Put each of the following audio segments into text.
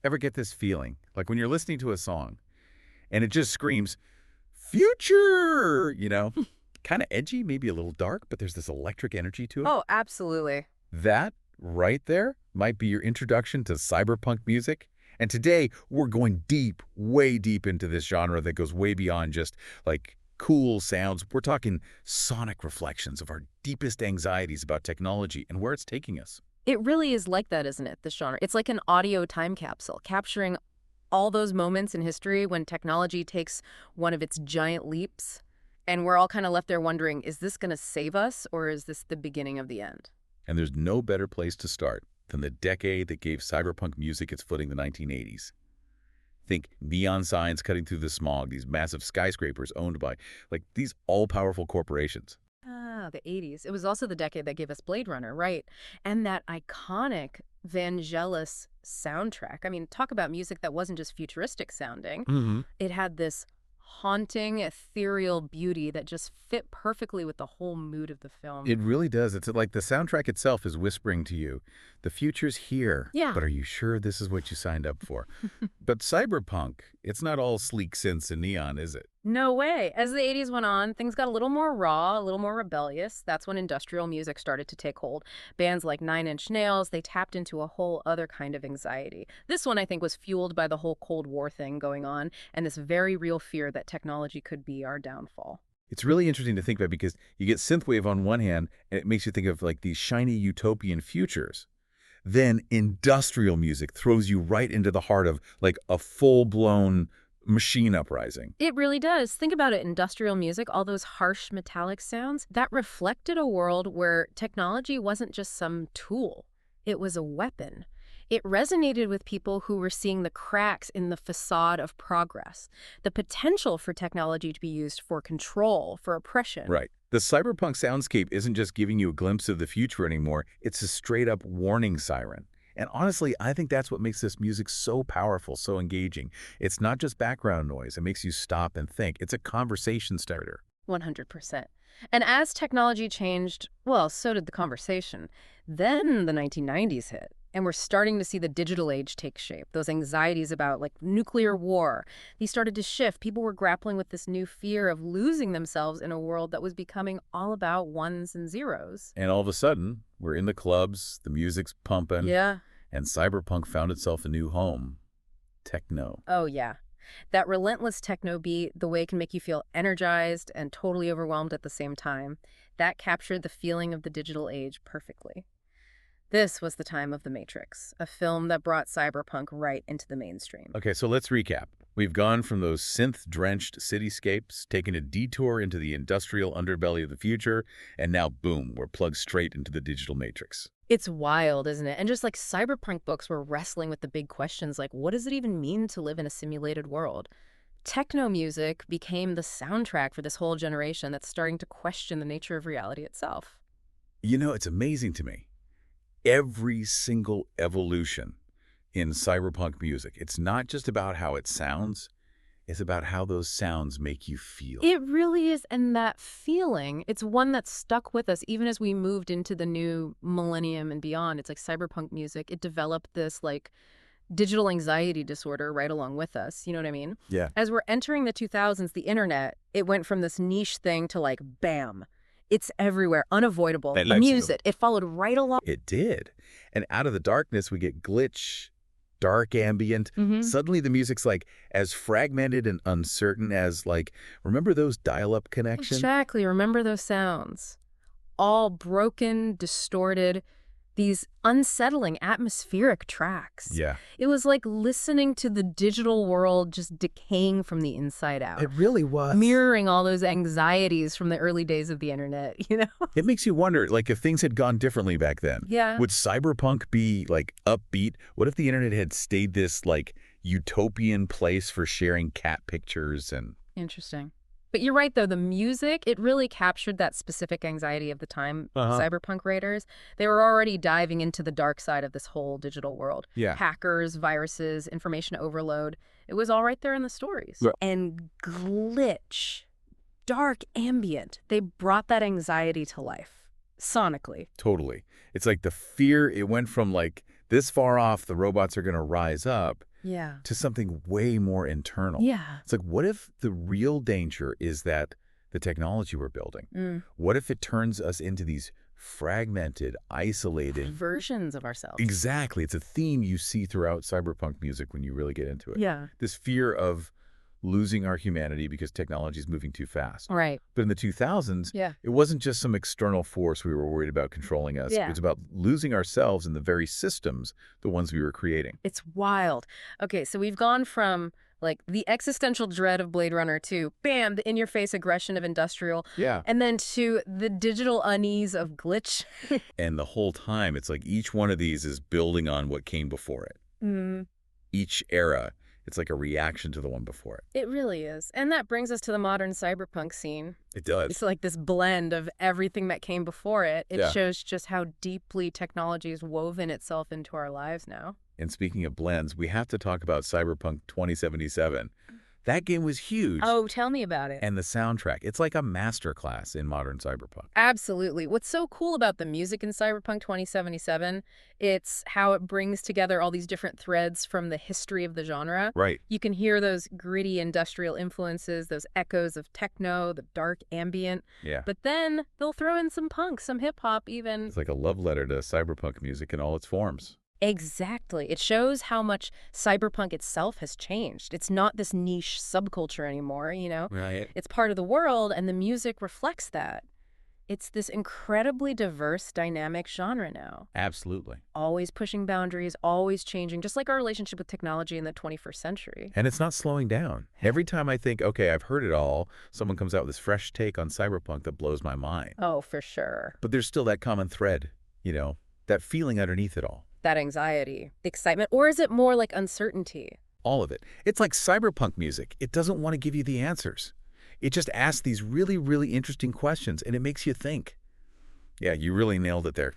Ever get this feeling? Like when you're listening to a song and it just screams, future, kind of edgy, maybe a little dark, but there's this electric energy to it. Oh, absolutely. That right there might be your introduction to cyberpunk music. And today we're going deep, way deep into this genre that goes way beyond just like cool sounds. We're talking sonic reflections of our deepest anxieties about technology and where it's taking us. It really is like that, isn't it, this genre? It's like an audio time capsule, capturing all those moments in history when technology takes one of its giant leaps, and we're all kind of left there wondering, is this going to save us, or is this the beginning of the end? And there's no better place to start than the decade that gave cyberpunk music its footing, the 1980s. Think neon signs cutting through the smog, these massive skyscrapers owned by, like, these all-powerful corporations. Ah, the 80s. It was also the decade that gave us Blade Runner, right? And that iconic Vangelis soundtrack. I mean, talk about music that wasn't just futuristic sounding. Mm-hmm. It had this haunting, ethereal beauty that just fit perfectly with the whole mood of the film. It really does. It's like the soundtrack itself is whispering to you, the future's here, Yeah. but are you sure this is what you signed up for? But cyberpunk, it's not all sleek synths and neon, is it? No way. As the 80s went on, things got a little more raw, a little more rebellious. That's when industrial music started to take hold. Bands like Nine Inch Nails, they tapped into a whole other kind of anxiety. This one, I think, was fueled by the whole Cold War thing going on and this very real fear that technology could be our downfall. It's really interesting to think about because you get synthwave on one hand, and it makes you think of like these shiny utopian futures. Then industrial music throws you right into the heart of like a full-blown machine uprising. It really does. Think about it. Industrial music, all those harsh metallic sounds, that reflected a world where technology wasn't just some tool. It was a weapon. It resonated with people who were seeing the cracks in the facade of progress, the potential for technology to be used for control, for oppression. Right. The cyberpunk soundscape isn't just giving you a glimpse of the future anymore. It's a straight-up warning siren. And honestly, I think that's what makes this music so powerful, so engaging. It's not just background noise. It makes you stop and think. It's a conversation starter. 100%. And as technology changed, well, so did the conversation. Then the 1990s hit, and we're starting to see the digital age take shape. Those anxieties about, like, nuclear war, these started to shift. People were grappling with this new fear of losing themselves in a world that was becoming all about ones and zeros. And all of a sudden, we're in the clubs, the music's pumping, Yeah. and cyberpunk found itself a new home. Techno. Oh, yeah. That relentless techno beat, the way it can make you feel energized and totally overwhelmed at the same time, that captured the feeling of the digital age perfectly. This was the time of The Matrix, a film that brought cyberpunk right into the mainstream. Okay, so let's recap. We've gone from those synth-drenched cityscapes, taken a detour into the industrial underbelly of the future, and now, boom, we're plugged straight into the digital matrix. It's wild, isn't it? And just like cyberpunk books were wrestling with the big questions like, what does it even mean to live in a simulated world? Techno music became the soundtrack for this whole generation that's starting to question the nature of reality itself. You know, it's amazing to me. Every single evolution in cyberpunk music, it's not just about how it sounds, it's about how those sounds make you feel. It really is, and that feeling, it's one that stuck with us even as we moved into the new millennium and beyond. It's like cyberpunk music. It developed this like digital anxiety disorder right along with us. You know what I mean? Yeah. As we're entering the 2000s, the internet, it went from this niche thing to like, bam, it's everywhere, unavoidable. That The lets you music, it followed right along. It did. And out of the darkness, we get glitch, dark ambient. Suddenly the music's like as fragmented and uncertain as like, remember those dial-up connections? Exactly. Remember those sounds. All broken, distorted, these unsettling atmospheric tracks. Yeah. It was like listening to the digital world just decaying from the inside out. It really was. Mirroring all those anxieties from the early days of the internet, you know? It makes you wonder, like, if things had gone differently back then. Yeah. Would cyberpunk be, like, upbeat? What if the internet had stayed this, like, utopian place for sharing cat pictures and... Interesting. But you're right, though. The music, it really captured that specific anxiety of the time. Cyberpunk raiders, they were already diving into the dark side of this whole digital world. Yeah. Hackers, viruses, information overload. It was all right there in the stories. Yeah. And glitch, dark ambient, they brought that anxiety to life, sonically. Totally. It's like the fear, it went from, like, This far off, the robots are going to rise up Yeah. to something way more internal. Yeah. It's like, what if the real danger is that the technology we're building? What if it turns us into these fragmented, isolated Versions of ourselves. Exactly. It's a theme you see throughout cyberpunk music when you really get into it. Yeah. This fear of losing our humanity because technology is moving too fast. Right. But in the 2000s, Yeah. it wasn't just some external force we were worried about controlling us. Yeah. It was about losing ourselves in the very systems, the ones we were creating. It's wild. Okay, so we've gone from like the existential dread of Blade Runner to, bam, the in-your-face aggression of industrial, Yeah. and then to the digital unease of glitch. And the whole time, it's like each one of these is building on what came before it. Each era, it's like a reaction to the one before it. It really is. And that brings us to the modern cyberpunk scene. It does. It's like this blend of everything that came before it. It Yeah. shows just how deeply technology is woven itself into our lives now. And speaking of blends, we have to talk about Cyberpunk 2077. That game was huge. Oh, tell me about it. And the soundtrack, it's like a masterclass in modern cyberpunk. Absolutely. What's so cool about the music in Cyberpunk 2077, it's how it brings together all these different threads from the history of the genre. Right. You can hear those gritty industrial influences, those echoes of techno, the dark ambient. Yeah. But then they'll throw in some punk, some hip-hop even. It's like a love letter to cyberpunk music in all its forms. Exactly. It shows how much cyberpunk itself has changed. It's not this niche subculture anymore, you know? Right. It's part of the world, and the music reflects that. It's this incredibly diverse, dynamic genre now. Absolutely. Always pushing boundaries, always changing, just like our relationship with technology in the 21st century. And it's not slowing down. Every time I think, okay, I've heard it all, someone comes out with this fresh take on cyberpunk that blows my mind. Oh, for sure. But there's still that common thread, that feeling underneath it all. That anxiety, excitement, or is it more like uncertainty? All of it. It's like cyberpunk music. It doesn't want to give you the answers. It just asks these really, really interesting questions, and it makes you think. Yeah, you really nailed it there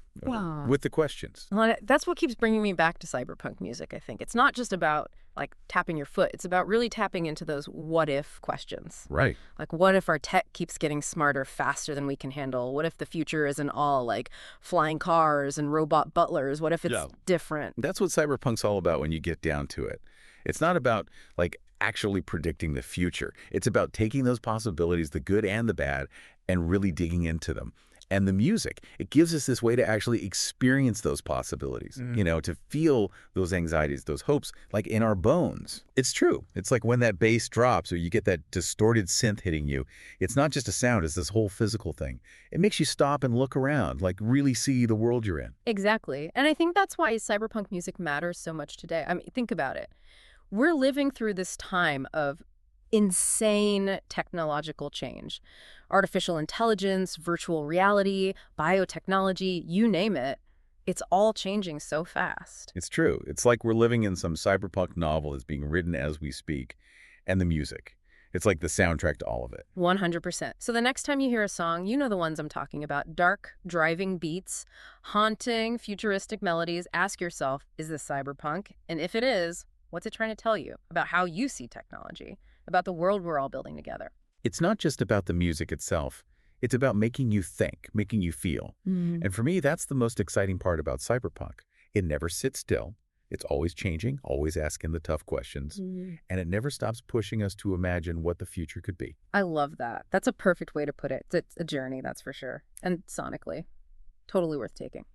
with the questions. Well, that's what keeps bringing me back to cyberpunk music, I think. It's not just about, like, tapping your foot. It's about really tapping into those what-if questions. Right. Like, what if our tech keeps getting smarter faster than we can handle? What if the future isn't all, like, flying cars and robot butlers? What if it's different? That's what cyberpunk's all about when you get down to it. It's not about, like, actually predicting the future. It's about taking those possibilities, the good and the bad, and really digging into them. And the music, it gives us this way to actually experience those possibilities, to feel those anxieties, those hopes, like in our bones. It's true. It's like when that bass drops or you get that distorted synth hitting you, it's not just a sound, it's this whole physical thing. It makes you stop and look around, like really see the world you're in. Exactly. And I think that's why cyberpunk music matters so much today. I mean, think about it. We're living through this time of insane technological change. Artificial intelligence, virtual reality, biotechnology, you name it. It's all changing so fast. It's true. It's like we're living in some cyberpunk novel that's being written as we speak. And the music. It's like the soundtrack to all of it. 100%. So the next time you hear a song, you know the ones I'm talking about. Dark, driving beats, haunting, futuristic melodies. Ask yourself, is this cyberpunk? And if it is, what's it trying to tell you about how you see technology, about the world we're all building together? It's not just about the music itself. It's about making you think, making you feel. And for me, that's the most exciting part about cyberpunk. It never sits still. It's always changing, always asking the tough questions. And it never stops pushing us to imagine what the future could be. I love that. That's a perfect way to put it. It's a journey, that's for sure. And sonically, totally worth taking.